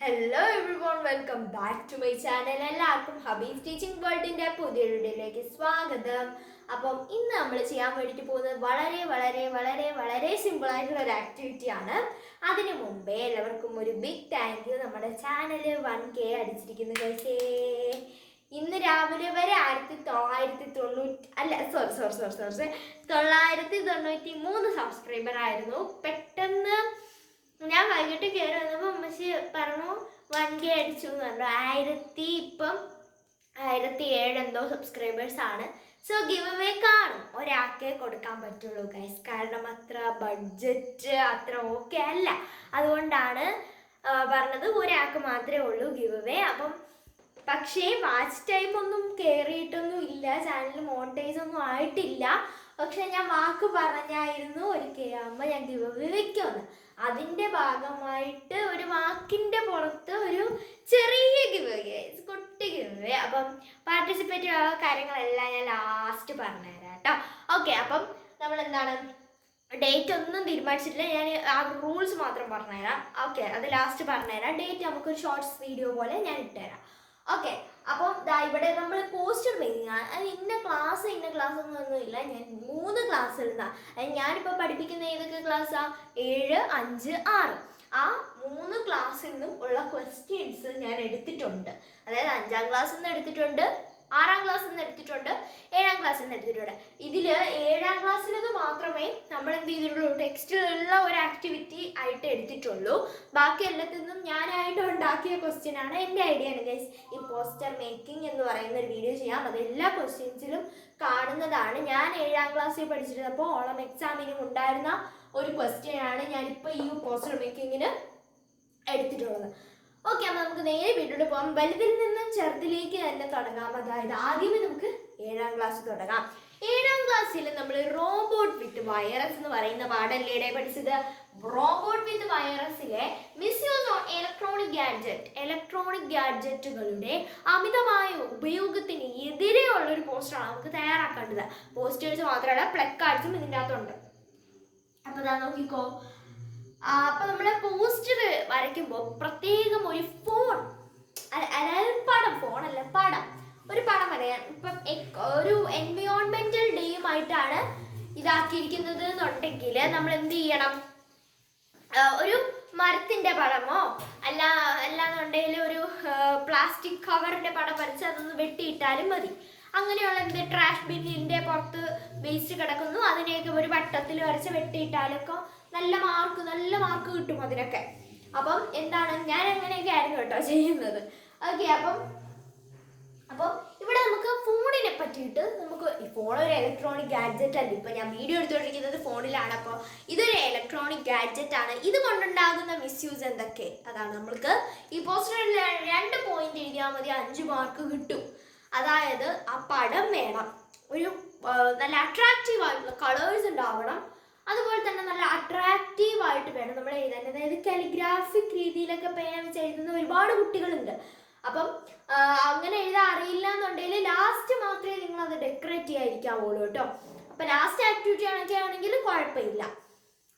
Hello everyone, welcome back to my channel. എല്ലാവർക്കും Habees teaching വേൾഡിൻ്റെ പുതിയൊരു വീഡിയോയിലേക്ക് സ്വാഗതം. അപ്പം ഇന്ന് നമ്മൾ ചെയ്യാൻ വേണ്ടിയിട്ട് പോകുന്നത് വളരെ വളരെ വളരെ വളരെ സിമ്പിളായിട്ടുള്ള ഒരു ആക്ടിവിറ്റിയാണ്. അതിനു മുമ്പേ എല്ലാവർക്കും ഒരു ബിഗ് താങ്ക് യു. നമ്മുടെ ചാനൽ 1K അടിച്ചിരിക്കുന്നു കഴിച്ചേ. ഇന്ന് രാവിലെ വരെ 993 സബ്സ്ക്രൈബർ ആയിരുന്നു. പെട്ടെന്ന് ഞാൻ വൈകിട്ട് കയറി വന്നപ്പോൾ അമ്മച്ചി പറഞ്ഞു 1K അടിച്ചു എന്ന് പറഞ്ഞു. 1007 എന്തോ സബ്സ്ക്രൈബേഴ്സ് ആണ്. സോ ഗിവ് അവേ കാണും, ഒരാൾക്കേ കൊടുക്കാൻ പറ്റുള്ളൂ ഗൈസ്. കാരണം അത്ര ബഡ്ജറ്റ് അത്ര ഓക്കെ അല്ല, അതുകൊണ്ടാണ് പറഞ്ഞത് ഒരാൾക്ക് മാത്രമേ ഉള്ളൂ ഗിവ് അവേ. അപ്പം പക്ഷേ വാച്ച് ടൈം ഒന്നും കയറിയിട്ടൊന്നും ഇല്ല, ചാനൽ മോണിറ്റൈസ് ഒന്നും ആയിട്ടില്ല. പക്ഷെ ഞാൻ വാക്ക് പറഞ്ഞായിരുന്നു ഒരിക്കലാകുമ്പോൾ ഞാൻ ഗിവ് അവേ വെക്കുമെന്ന്. അതിൻ്റെ ഭാഗമായിട്ട് ഒരു വാക്കിൻ്റെ പുറത്ത് ഒരു ചെറിയ ഗിവ് അവേ, കുട്ടി ഗിവ് അവേ. അപ്പം പാർട്ടിസിപ്പേറ്റ് ചെയ്യാനുള്ള കാര്യങ്ങളെല്ലാം ഞാൻ ലാസ്റ്റ് പറഞ്ഞുതരാം കേട്ടോ. ഓക്കെ, അപ്പം നമ്മൾ എന്താണ് ഡേറ്റ് ഒന്നും തീരുമാനിച്ചിട്ടില്ല, ഞാൻ ആ റൂൾസ് മാത്രം പറഞ്ഞുതരാം. ഓക്കെ, അത് ലാസ്റ്റ് പറഞ്ഞുതരാം. ഡേറ്റ് നമുക്കൊരു ഷോർട്സ് വീഡിയോ പോലെ ഞാൻ ഇട്ടുതരാം. ഓക്കെ, അപ്പം ഇവിടെ നമ്മൾ പോസ്റ്റർ മേക്കിംഗ് ആണ്. അത് ഇന്ന ക്ലാസ് ഒന്നുമില്ല. ഞാൻ 3 ക്ലാസ് ഇടുന്ന, ഞാനിപ്പോൾ പഠിപ്പിക്കുന്ന ഏതൊക്കെ ക്ലാസ്സാണ്? 7, 5, 6. ആ 3 ക്ലാസ്സിൽ നിന്നും ഉള്ള ക്വസ്റ്റ്യൻസ് ഞാൻ എടുത്തിട്ടുണ്ട്. അതായത് 5ാം ക്ലാസ്സിൽ നിന്ന് എടുത്തിട്ടുണ്ട്, 6ാം ക്ലാസ്സിൽ നിന്ന് എടുത്തിട്ടുണ്ട്, 7ാം ക്ലാസ്സിൽ നിന്ന് എടുത്തിട്ടുണ്ട്. ഇതിൽ 7ാം ക്ലാസ്സിലത് മാത്രമേ നമ്മൾ എന്ത് ചെയ്തിട്ടുള്ളൂ, ടെക്സ്റ്റിലുള്ള ഒരു ആക്ടിവിറ്റി ആയിട്ട് എടുത്തിട്ടുള്ളൂ. ബാക്കി എല്ലാത്തിൽ നിന്നും ഞാനായിട്ട് ഉണ്ടാക്കിയ ക്വസ്റ്റ്യൻ ആണ്. എൻ്റെ ഐഡിയ ആണ് ഗൈസ് ഈ പോസ്റ്റർ മേക്കിംഗ് എന്ന് പറയുന്ന ഒരു വീഡിയോ ചെയ്യാം. അത് എല്ലാ ക്വസ്റ്റ്യൻസിലും കാണുന്നതാണ്. ഞാൻ 7ാം ക്ലാസ്സിൽ പഠിച്ചിരുന്നപ്പോൾ ഓണം എക്സാമിനും ഉണ്ടായിരുന്ന ഒരു ക്വസ്റ്റ്യൻ ആണ് ഞാനിപ്പോൾ ഈ പോസ്റ്റർ മേക്കിങ്ങിന് എടുത്തിട്ടുള്ളത്. ഓക്കെ, അപ്പോൾ നമുക്ക് നേരെ വീട്ടിലോട്ട് പോകാം. വലുതിൽ നിന്നും ചെറുതിലേക്ക് തന്നെ തുടങ്ങാം. അതായത് ആദ്യമേ നമുക്ക് 7ാം ക്ലാസ് തുടങ്ങാം. 7ാം ക്ലാസ്സിൽ നമ്മൾ റോബോട്ട് വിത്ത് വൈറസ് എന്ന് പറയുന്ന പാഠല്ലേ പഠിച്ചത്. റോബോട്ട് വിത്ത് വൈറസിലെ മിസ്യൂസ് ഓൺ ഇലക്ട്രോണിക് ഗാഡ്ജറ്റുകളുടെ അമിതമായ ഉപയോഗത്തിന് എതിരെയുള്ള ഒരു പോസ്റ്ററാണ് നമുക്ക് തയ്യാറാക്കേണ്ടത്. പോസ്റ്റേഴ്സ് മാത്രമല്ല, പ്ലക്കാർഡ്സും ഇതിൻ്റെ അകത്തുണ്ട്. അപ്പോൾ ഇതാ നോക്കിക്കോ. അപ്പൊ നമ്മള് പോസ്റ്റർ വരയ്ക്കുമ്പോൾ പ്രത്യേകം ഒരു ഫോൺ, അതായത് പടം, ഫോണല്ല പടം, ഒരു പടം വരയാൻ. ഇപ്പം ഒരു എൻവയോൺമെന്റൽ ഡേയുമായിട്ടാണ് ഇതാക്കിയിരിക്കുന്നത് എന്നുണ്ടെങ്കിൽ നമ്മൾ എന്ത് ചെയ്യണം? ഒരു മരത്തിന്റെ പടമോ അല്ലാന്നുണ്ടെങ്കിൽ ഒരു പ്ലാസ്റ്റിക് കവറിന്റെ പടം വരച്ച് അതൊന്ന് വെട്ടിയിട്ടാലും മതി. അങ്ങനെയുള്ള എന്ത് ട്രാഷ് ബിന്നിന്റെ പുറത്ത് വേസ്റ്റ് കിടക്കുന്നു, അതിനെയൊക്കെ ഒരു വട്ടത്തിൽ വരച്ച് വെട്ടിയിട്ടാലൊക്കെ നല്ല മാർക്ക് കിട്ടും അതിനൊക്കെ. അപ്പം എന്താണ്, ഞാൻ അങ്ങനെയൊക്കെ ആയിരുന്നു കേട്ടോ ചെയ്യുന്നത്. ഓക്കെ, അപ്പം ഇവിടെ നമുക്ക് ഫോണിനെ പറ്റിയിട്ട് നമുക്ക് ഫോൺ ഒരു ഇലക്ട്രോണിക് ഗാഡ്ജറ്റ് അല്ല. ഇപ്പം ഞാൻ വീഡിയോ എടുത്തുകൊണ്ടിരിക്കുന്നത് ഫോണിലാണ്. അപ്പോൾ ഇതൊരു ഇലക്ട്രോണിക് ഗാഡ്ജറ്റ് ആണ്. ഇത് കൊണ്ടുണ്ടാകുന്ന മിസ്യൂസ് എന്തൊക്കെ, അതാണ് നമ്മൾക്ക് ഈ പോസ്റ്ററിൽ 2 പോയിന്റ് എഴുതിയാൽ മതി, 5 മാർക്ക് കിട്ടും. അതായത് ആ പടം വേണം, ഒരു നല്ല അട്രാക്റ്റീവ് ആയിട്ടുള്ള കളേഴ്സ് ഉണ്ടാവണം, അതുപോലെ തന്നെ നല്ല അട്രാക്റ്റീവ് ആയിട്ട് വേണം നമ്മൾ എഴുതാൻ. അതായത് കാലിഗ്രാഫിക് രീതിയിലൊക്കെ പേന വെച്ച് എഴുതുന്ന ഒരുപാട് കുട്ടികളുണ്ട്. അപ്പം അങ്ങനെ എഴുതാൻ അറിയില്ല എന്നുണ്ടെങ്കിൽ ലാസ്റ്റ് മാത്രമേ നിങ്ങൾ അത് ഡെക്കറേറ്റ് ചെയ്യാതിരിക്കാവുള്ളൂ കേട്ടോ. അപ്പം ലാസ്റ്റ് ആക്ടിവിറ്റി ആണെങ്കിൽ കുഴപ്പമില്ല.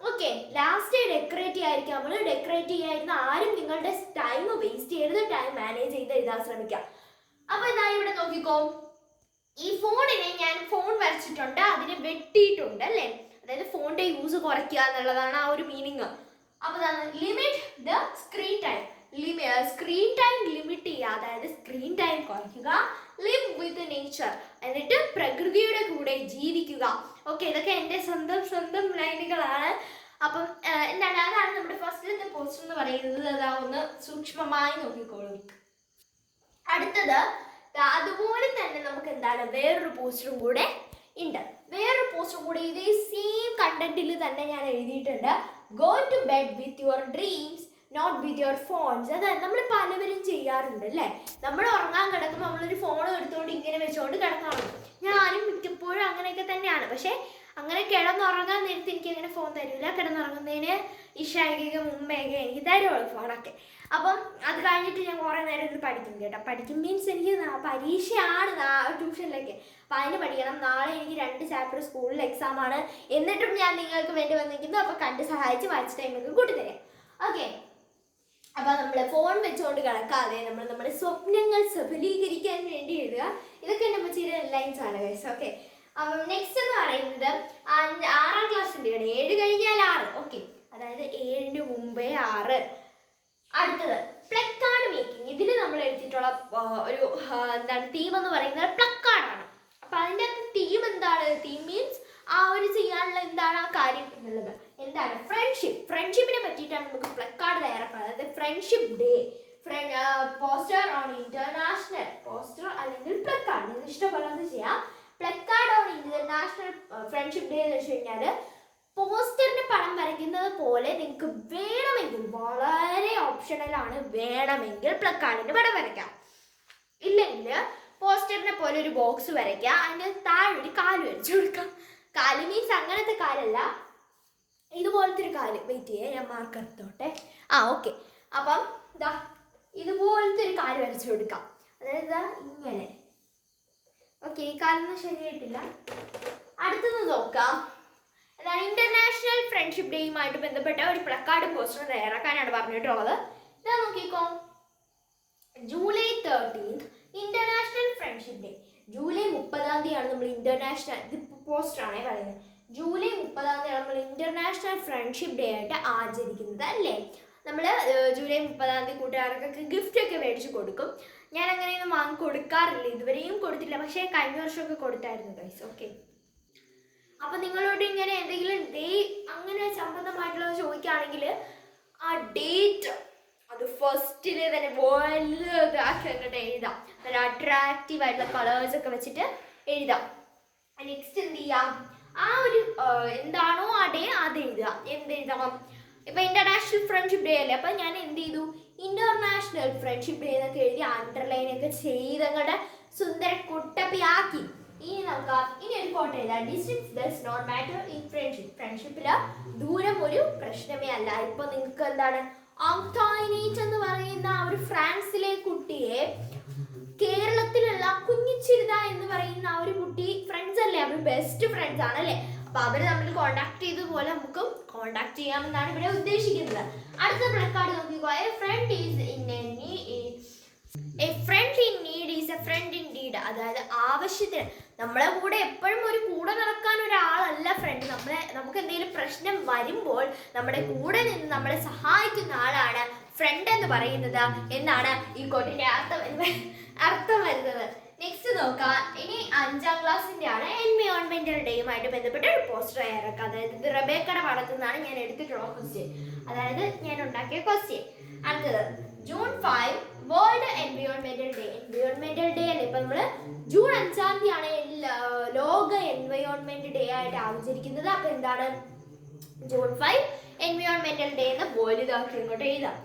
ഓക്കെ, ലാസ്റ്റ് ഡെക്കറേറ്റ് ചെയ്യാതിരിക്കാവുള്ളൂ. ഡെക്കറേറ്റ് ചെയ്യാതിരുന്ന ആരും നിങ്ങളുടെ ടൈം വേസ്റ്റ് ചെയ്യരുത്, ടൈം മാനേജ് ചെയ്ത് എഴുതാൻ ശ്രമിക്കാം. അപ്പൊ ഇതാ ഇവിടെ നോക്കിക്കോ, ഈ ഫോണിനെ ഞാൻ ഫോൺ വരച്ചിട്ടുണ്ട്, അതിനെ വെട്ടിയിട്ടുണ്ട് അല്ലേ. അതായത് ഫോണിന്റെ യൂസ് കുറയ്ക്കുക എന്നുള്ളതാണ് ആ ഒരു മീനിങ്. അപ്പൊ limit the screen time, screen time limit ചെയ്യുക, അതായത് സ്ക്രീൻ ടൈം കുറയ്ക്കുക. ലിവ് വിത്ത് നേച്ചർ, എന്നിട്ട് പ്രകൃതിയുടെ കൂടെ ജീവിക്കുക. ഓക്കെ, ഇതൊക്കെ എൻ്റെ സ്വന്തം ലൈനുകളാണ്. അപ്പം എന്താണ്, അതാണ് നമ്മുടെ ഫസ്റ്റിലത്തെ പോസ്റ്റർ എന്ന് പറയുന്നത്. അതാ ഒന്ന് സൂക്ഷ്മമായി നോക്കിക്കോളൂ. അടുത്തത് അതുപോലെ തന്നെ നമുക്ക് എന്താണ് വേറൊരു പോസ്റ്ററും കൂടെ ഉണ്ട്. വേറൊരു പോസ്റ്ററും കൂടെ ഇതേ സെയിം കണ്ടന്റിൽ തന്നെ ഞാൻ എഴുതിയിട്ടുണ്ട്. Go to bed with your dreams, not with your phones. അതായത് നമ്മൾ പലവരും ചെയ്യാറുണ്ട് അല്ലേ. നമ്മൾ ഉറങ്ങാൻ കിടക്കുമ്പോൾ നമ്മളൊരു ഫോൺ എടുത്തുകൊണ്ട് ഇങ്ങനെ വെച്ചുകൊണ്ട് കിടക്കാറുണ്ട്. ഞാനും മിക്കപ്പോഴും അങ്ങനെയൊക്കെ തന്നെയാണ്. പക്ഷേ അങ്ങനെ കിടന്നുറങ്ങാൻ നേരത്തെ എനിക്ക് അങ്ങനെ ഫോൺ തരില്ല. കിടന്നുറങ്ങുന്നതിന് ഇഷയ്ക്ക് മുമ്പേയൊക്കെ എനിക്ക് തരുള്ളൂ ഫോണൊക്കെ. അപ്പം അത് കഴിഞ്ഞിട്ട് ഞാൻ കുറേ നേരം ഇരുന്ന് പഠിക്കും കേട്ടോ. പഠിക്കും മീൻസ് എനിക്ക് പരീക്ഷയാണ് ട്യൂഷനിലൊക്കെ, അപ്പം അതിന് പഠിക്കണം. നാളെ എനിക്ക് 2 ചാപ്റ്റർ സ്കൂളിൽ എക്സാമാണ്. എന്നിട്ടും ഞാൻ നിങ്ങൾക്ക് വേണ്ടി വന്നിരിക്കുന്നു. അപ്പോൾ കണ്ട് സഹായിച്ച് വായിച്ച ടൈമൊക്കെ കൂട്ടിത്തരാം. ഓക്കെ, അപ്പൊ നമ്മൾ ഫോൺ വെച്ചുകൊണ്ട് കിടക്കാതെ നമ്മൾ നമ്മുടെ സ്വപ്നങ്ങൾ സഫലീകരിക്കാൻ വേണ്ടി എഴുതുക. ഇതൊക്കെ എൻ്റെ അമ്മച്ചിയുടെ ലൈൻസ് ആണ് ഗൈസ്. ഓക്കെ, അപ്പം നെക്സ്റ്റ് എന്ന് പറയുന്നത് 6ാം ക്ലാസ്സിൻ്റെ 7 കഴിഞ്ഞാൽ 6. ഓക്കെ, അതായത് 7ന് മുമ്പേ 6. അടുത്തത് പ്ലക്കാർഡ് മേക്കിംഗ്. ഇതിൽ നമ്മൾ എടുത്തിട്ടുള്ള ഒരു എന്താണ് തീം എന്ന് പറയുന്നത് പ്ലക്കാർഡാണ്. അപ്പൊ അതിൻ്റെ തീം എന്താണ്? തീം മീൻസ് ആ ഒരു ചെയ്യാനുള്ള എന്താണ് ആ കാര്യം എന്നുള്ളത് എന്താണ്? ഫ്രണ്ട്ഷിപ്പിനെ പറ്റിയിട്ടാണ് നമുക്ക് പ്ലക്കാർഡ് തയ്യാറാക്കുന്നത്. അതായത് friendship day, poster on international, poster അല്ലെങ്കിൽ പ്ലക്കാർഡ് നിങ്ങൾക്ക് ഇഷ്ടപ്പെടുന്നത് ചെയ്യാം. Placard on international friendship day എന്ന് വെച്ച് കഴിഞ്ഞാൽ പോസ്റ്ററിന്റെ പടം വരയ്ക്കുന്നത് പോലെ നിങ്ങൾക്ക് വേണമെങ്കിൽ, വളരെ ഓപ്ഷണലാണ്, വേണമെങ്കിൽ പ്ലക്കാർഡിന്റെ പടം വരയ്ക്കാം. ഇല്ലെങ്കിൽ പോസ്റ്ററിനെ പോലെ ഒരു ബോക്സ് വരയ്ക്കുക, അതിൻ്റെ താഴെ ഒരു കാല് വരച്ചു കൊടുക്കാം. കാല് മീൻസ് അങ്ങനത്തെ കാലല്ല, ഇതുപോലത്തെ ഒരു കാല്. വെയിറ്റ് ചെയ്യാം, ഞാൻ മാർക്ക് എടുത്തോട്ടെ. ഓക്കെ, അപ്പം ഇതാ ഇതുപോലത്തെ ഒരു കാല് വരച്ചു കൊടുക്കാം. അതായത് ഇങ്ങനെ. ഓക്കെ, ഈ കാലൊന്നും ശരിയായിട്ടില്ല. അടുത്തത് നോക്കാം. അതാണ് ഇന്റർനാഷണൽ ഫ്രണ്ട്ഷിപ്പ് ഡേയുമായിട്ട് ബന്ധപ്പെട്ട ഒരു പ്ലക്കാർഡ് പോസ്റ്റർ തയ്യാറാക്കാനാണ് പറഞ്ഞിട്ടുള്ളത്. ഇതാ നോക്കിക്കോ, July 13 international friendship day. July 30-ാം തീയതിയാണ് നമ്മൾ ഇന്റർനാഷണൽ, ഇത് പോസ്റ്ററാണേ പറയുന്നത്, ജൂലൈ 30-ാം തീയതിയാണ് നമ്മൾ ഇന്റർനാഷണൽ ഫ്രണ്ട്ഷിപ്പ് ഡേ ആയിട്ട് ആചരിക്കുന്നത് അല്ലേ. നമ്മൾ ജൂലൈ 30-ാം തീയതി കൂട്ടുകാർക്കൊക്കെ ഗിഫ്റ്റ് ഒക്കെ മേടിച്ച് കൊടുക്കും. ഞാൻ അങ്ങനെയൊന്നും വാങ്ങി കൊടുക്കാറില്ല, ഇതുവരെയും കൊടുത്തില്ല, പക്ഷേ കഴിഞ്ഞ വർഷമൊക്കെ കൊടുത്തായിരുന്നു ഗൈസ്. ഓക്കെ, അപ്പൊ നിങ്ങളോട് ഇങ്ങനെ എന്തെങ്കിലും ഡേ അങ്ങനെ സംബന്ധമായിട്ടുള്ളത് ചോദിക്കുകയാണെങ്കിൽ ആ ഡേറ്റ് അത് ഫസ്റ്റില് തന്നെ വലുതാക്കി അങ്ങോട്ട് എഴുതാം. നല്ല അട്രാക്റ്റീവ് ആയിട്ടുള്ള കളേഴ്സ് ഒക്കെ വെച്ചിട്ട് എഴുതാം. നെക്സ്റ്റ് എന്ത് ചെയ്യാം, ആ ഒരു എന്താണോ ആ ഡേ അത് എഴുതുക. എന്തെഴുതണം? ഇപ്പൊ ഇന്റർനാഷണൽ ഫ്രണ്ട്ഷിപ്പ് ഡേ അല്ലേ, അപ്പൊ ഞാൻ എന്ത് ചെയ്തു, ഇന്റർനാഷണൽ ഫ്രണ്ട്ഷിപ്പ് ഡേ എന്നൊക്കെ എഴുതി അണ്ടർലൈൻ ഒക്കെ ചെയ്ത് അങ്ങോട്ട് സുന്ദര കുട്ടപ്പിയാക്കി. ഇനി നോക്കാം, ഇനി ഒരു ഫോട്ടോ എഴുതാം. Distance does not matter in friendship. ഫ്രണ്ട്ഷിപ്പില് ദൂരം ഒരു പ്രശ്നമേ അല്ല. ഇപ്പൊ നിങ്ങൾക്ക് എന്താണ്, ആങ്ടോയിനേറ്റ് എന്ന് പറയുന്ന ആ ഒരു ഫ്രാൻസിലെ കുട്ടിയെ കേരളത്തിലുള്ള കുഞ്ഞിച്ചിരുത എന്ന് പറയുന്ന ആ ഒരു കുട്ടി ഫ്രണ്ട്സ് അല്ലേ, അവർ ബെസ്റ്റ് ഫ്രണ്ട്സ് ആണല്ലേ. അപ്പൊ അവര് തമ്മിൽ കോണ്ടാക്ട് ചെയ്തതുപോലെ നമുക്കും കോണ്ടാക്ട് ചെയ്യാമെന്നാണ് ഇവിടെ ഉദ്ദേശിക്കുന്നത്. അടുത്ത പ്ലക്കാർഡ് നോക്കിക്കോ. A friend is in a friend in need is a friend in deed. അതായത് ആവശ്യത്തിന് നമ്മളെ കൂടെ എപ്പോഴും ഒരു കൂടെ നടക്കാൻ ഒരാളല്ല ഫ്രണ്ട്. നമുക്ക് എന്തെങ്കിലും പ്രശ്നം വരുമ്പോൾ നമ്മുടെ കൂടെ നിന്ന് നമ്മളെ സഹായിക്കുന്ന ആളാണ് ഫ്രണ്ട് എന്ന് പറയുന്നത് എന്നാണ് ഈ കോട്ടിന്റെ അർത്ഥം വരുന്നത്. നെക്സ്റ്റ് നോക്കാം, ഇനി 5ാം ക്ലാസ്സിന്റെ ആണ് എൻവയോൺമെന്റൽ ഡേയുമായിട്ട് ബന്ധപ്പെട്ട ഒരു പോസ്റ്റർ തയ്യാറാക്കുക. അതായത് ഇത് റബേക്കയുടെ പടത്തിൽ നിന്നാണ് ഞാൻ എടുത്തിട്ടുള്ള ക്വസ്റ്റ്യൻ, അതായത് ഞാൻ ഉണ്ടാക്കിയ ക്വസ്റ്റ്യൻ. അടുത്തത് ജൂൺ 5 വേൾഡ് എൻവയോൺമെന്റൽ ഡേ. എൻവയോൺമെന്റൽ ഡേ അല്ലേ, ഇപ്പൊ നമ്മള് ജൂൺ 5-ാം തീയതിയാണ് ലോക എൻവയോൺമെന്റ് ഡേ ആയിട്ട് ആചരിക്കുന്നത്. അപ്പൊ എന്താണ്, ജൂൺ 5 എൻവയോൺമെന്റൽ ഡേ എന്ന് വലുതാക്കി ഇങ്ങോട്ട് എഴുതാം.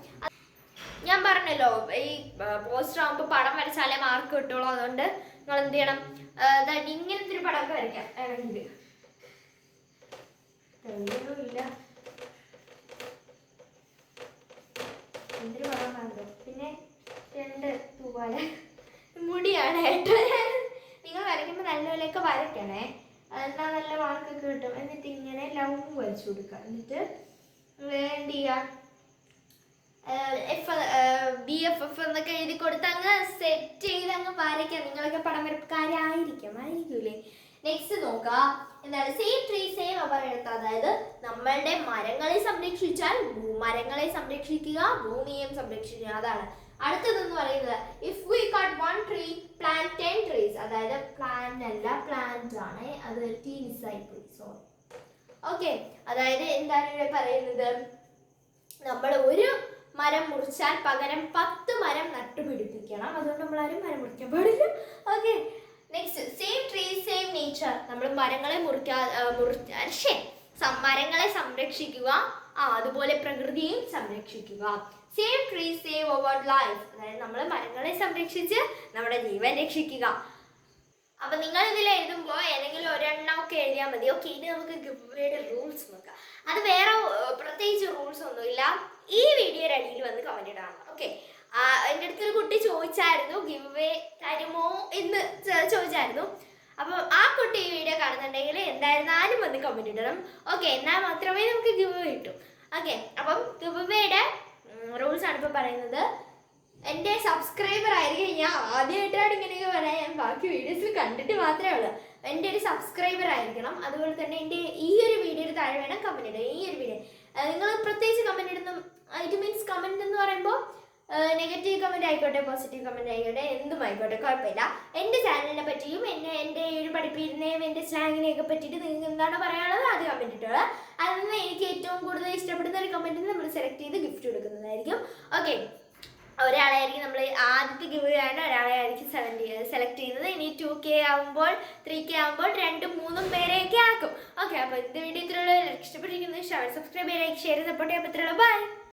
ഞാൻ പറഞ്ഞല്ലോ, ഈ പോസ്റ്റർ ആകുമ്പോൾ പടം വരച്ചാലേ മാർക്ക് കിട്ടുള്ളൂ. അതുകൊണ്ട് നിങ്ങൾ എന്ത് ചെയ്യണം, ഇങ്ങനത്തെ ഒരു പടമൊക്കെ വരയ്ക്കാം. വേണമെങ്കിൽ ഇല്ല എന്തൊരു പടം കാണുന്നത്. പിന്നെ 2 തൂവാല മുടിയാണ് കേട്ടോ. നിങ്ങൾ വരയ്ക്കുമ്പോൾ നല്ലപോലെയൊക്കെ വരയ്ക്കണേ, എന്നാൽ നല്ല മാർക്കൊക്കെ കിട്ടും. എന്നിട്ട് ഇങ്ങനെ ലവ് വരച്ചു കൊടുക്കുക. എന്നിട്ട് എന്ത് ചെയ്യാം, BFF എന്നൊക്കെ എഴുതി കൊടുത്ത് അങ്ങ് സെറ്റ് ചെയ്ത് അങ്ങ് വരയ്ക്കാം. നിങ്ങളൊക്കെ പടം വരക്കാരായിരിക്കൂലേ. നെക്സ്റ്റ് നോക്കാം, എന്താണ് സേവ് ട്രീ സേവ് അവർ എഴുത്ത്. അതായത് നമ്മളുടെ മരങ്ങളെ സംരക്ഷിച്ചാൽ മരങ്ങളെ സംരക്ഷിക്കുക, ഭൂമിയെയും സംരക്ഷിക്കുക. അതാണ് അടുത്തതെന്ന് പറയുന്നത്. If we cut 1 tree plant 10 trees. അതായത് പ്ലാന്റ് അല്ല, പ്ലാന്റ് ആണ്, അത് T മിസ്സായിപ്പോയി, സോറി. ഓക്കെ, അതായത് എന്താണ് ഇവിടെ പറയുന്നത്, നമ്മൾ ഒരു മരം മുറിച്ചാൽ പകരം 10 മരം നട്ടുപിടിപ്പിക്കണം. അതുകൊണ്ട് നമ്മൾ ആരും മരം മുറിക്കാൻ പാടില്ല. Okay, next save tree save nature. നമ്മൾ മരങ്ങളെ മരങ്ങളെ സംരക്ഷിക്കുക, അതുപോലെ പ്രകൃതിയെയും സംരക്ഷിക്കുക. Save tree save our life. അതായത് നമ്മൾ മരങ്ങളെ സംരക്ഷിച്ച് നമ്മുടെ ജീവൻ രക്ഷിക്കുക. അപ്പൊ നിങ്ങൾ ഇതിൽ എഴുതുമ്പോൾ ഏതെങ്കിലും ഒരെണ്ണം ഒക്കെ എഴുതിയാൽ മതി. ഓക്കെ, ഇനി നമുക്ക് ഗിവ്വേയുടെ റൂൾസ് നോക്കാം. അത് വേറെ പ്രത്യേകിച്ച് റൂൾസ് ഒന്നുമില്ല, ഈ വീഡിയോയുടെ അടിയിൽ വന്ന് കമന്റ് ഇടാണ്. ഓക്കെ, എൻ്റെ അടുത്തൊരു കുട്ടി ചോദിച്ചായിരുന്നു ഗിവ്വേ തരുമോ എന്ന് ചോദിച്ചായിരുന്നു. അപ്പോൾ ആ കുട്ടി ഈ വീഡിയോ കാണുന്നുണ്ടെങ്കിൽ എന്തായിരുന്നാലും വന്ന് കമന്റ് ഇടണം. ഓക്കെ, എന്നാൽ മാത്രമേ നമുക്ക് ഗിവ്വേ കിട്ടൂ. ഓക്കെ, അപ്പം ഗിവ്വേയുടെ റൂൾസ് ആണ് ഇപ്പോൾ പറയുന്നത്. എൻ്റെ സബ്സ്ക്രൈബർ ആയിരിക്കും. ഞാൻ ആദ്യമായിട്ടാണ് ഇങ്ങനെയൊക്കെ പറയാൻ, ഞാൻ ബാക്കി വീഡിയോസിൽ കണ്ടിട്ട് മാത്രമേ ഉള്ളൂ. എൻ്റെ ഒരു സബ്സ്ക്രൈബർ ആയിരിക്കണം. അതുപോലെ തന്നെ എൻ്റെ ഈ ഒരു വീഡിയോയുടെ താഴെ വേണം കമൻറ്റ് ഇടുക. ഈ ഒരു വീഡിയോ നിങ്ങൾ പ്രത്യേകിച്ച് കമൻറ്റ് ഇടുന്ന, ഇറ്റ് മീൻസ് കമൻറ്റ് എന്ന് പറയുമ്പോൾ നെഗറ്റീവ് കമൻറ്റ് ആയിക്കോട്ടെ, പോസിറ്റീവ് കമൻറ്റ് ആയിക്കോട്ടെ, എന്തും ആയിക്കോട്ടെ, കുഴപ്പമില്ല. എൻ്റെ ചാനലിനെ പറ്റിയും എൻ്റെ ഒരു പഠിപ്പിക്കുന്നതും എൻ്റെ സ്ലാങ്ങിനെയൊക്കെ പറ്റിയിട്ട് നിങ്ങൾക്ക് എന്താണ് പറയാനുള്ളത് അത് കമൻറ്റ് ഇട്ടുക. അതിൽ നിന്ന് എനിക്ക് ഏറ്റവും കൂടുതൽ ഇഷ്ടപ്പെടുന്ന ഒരു കമൻറ്റിന് നമ്മൾ സെലക്ട് ചെയ്ത് ഗിഫ്റ്റ് കൊടുക്കുന്നതായിരിക്കും. ഓക്കെ, ഒരാളായിരിക്കും നമ്മൾ ആദ്യത്തെ ഗിവ് ആണ്, ഒരാളെ ആയിരിക്കും സെലക്ട് ചെയ്യുന്നത്. ഇനി 2K ആകുമ്പോൾ 3K ആകുമ്പോൾ 2-3 പേരെയൊക്കെ ആക്കും. ഓക്കെ, അപ്പോൾ ഇന്നത്തെ വീഡിയോ ഇത്രയുള്ളൂ. ഇഷ്ടപ്പെട്ടിരിക്കുന്നത് സബ്സ്ക്രൈബ് ചെയ്യുക, ലൈക്ക്, ഷെയർ, സപ്പോർട്ട് ചെയ്യാൻ പറ്റുള്ളൂ. ബൈ.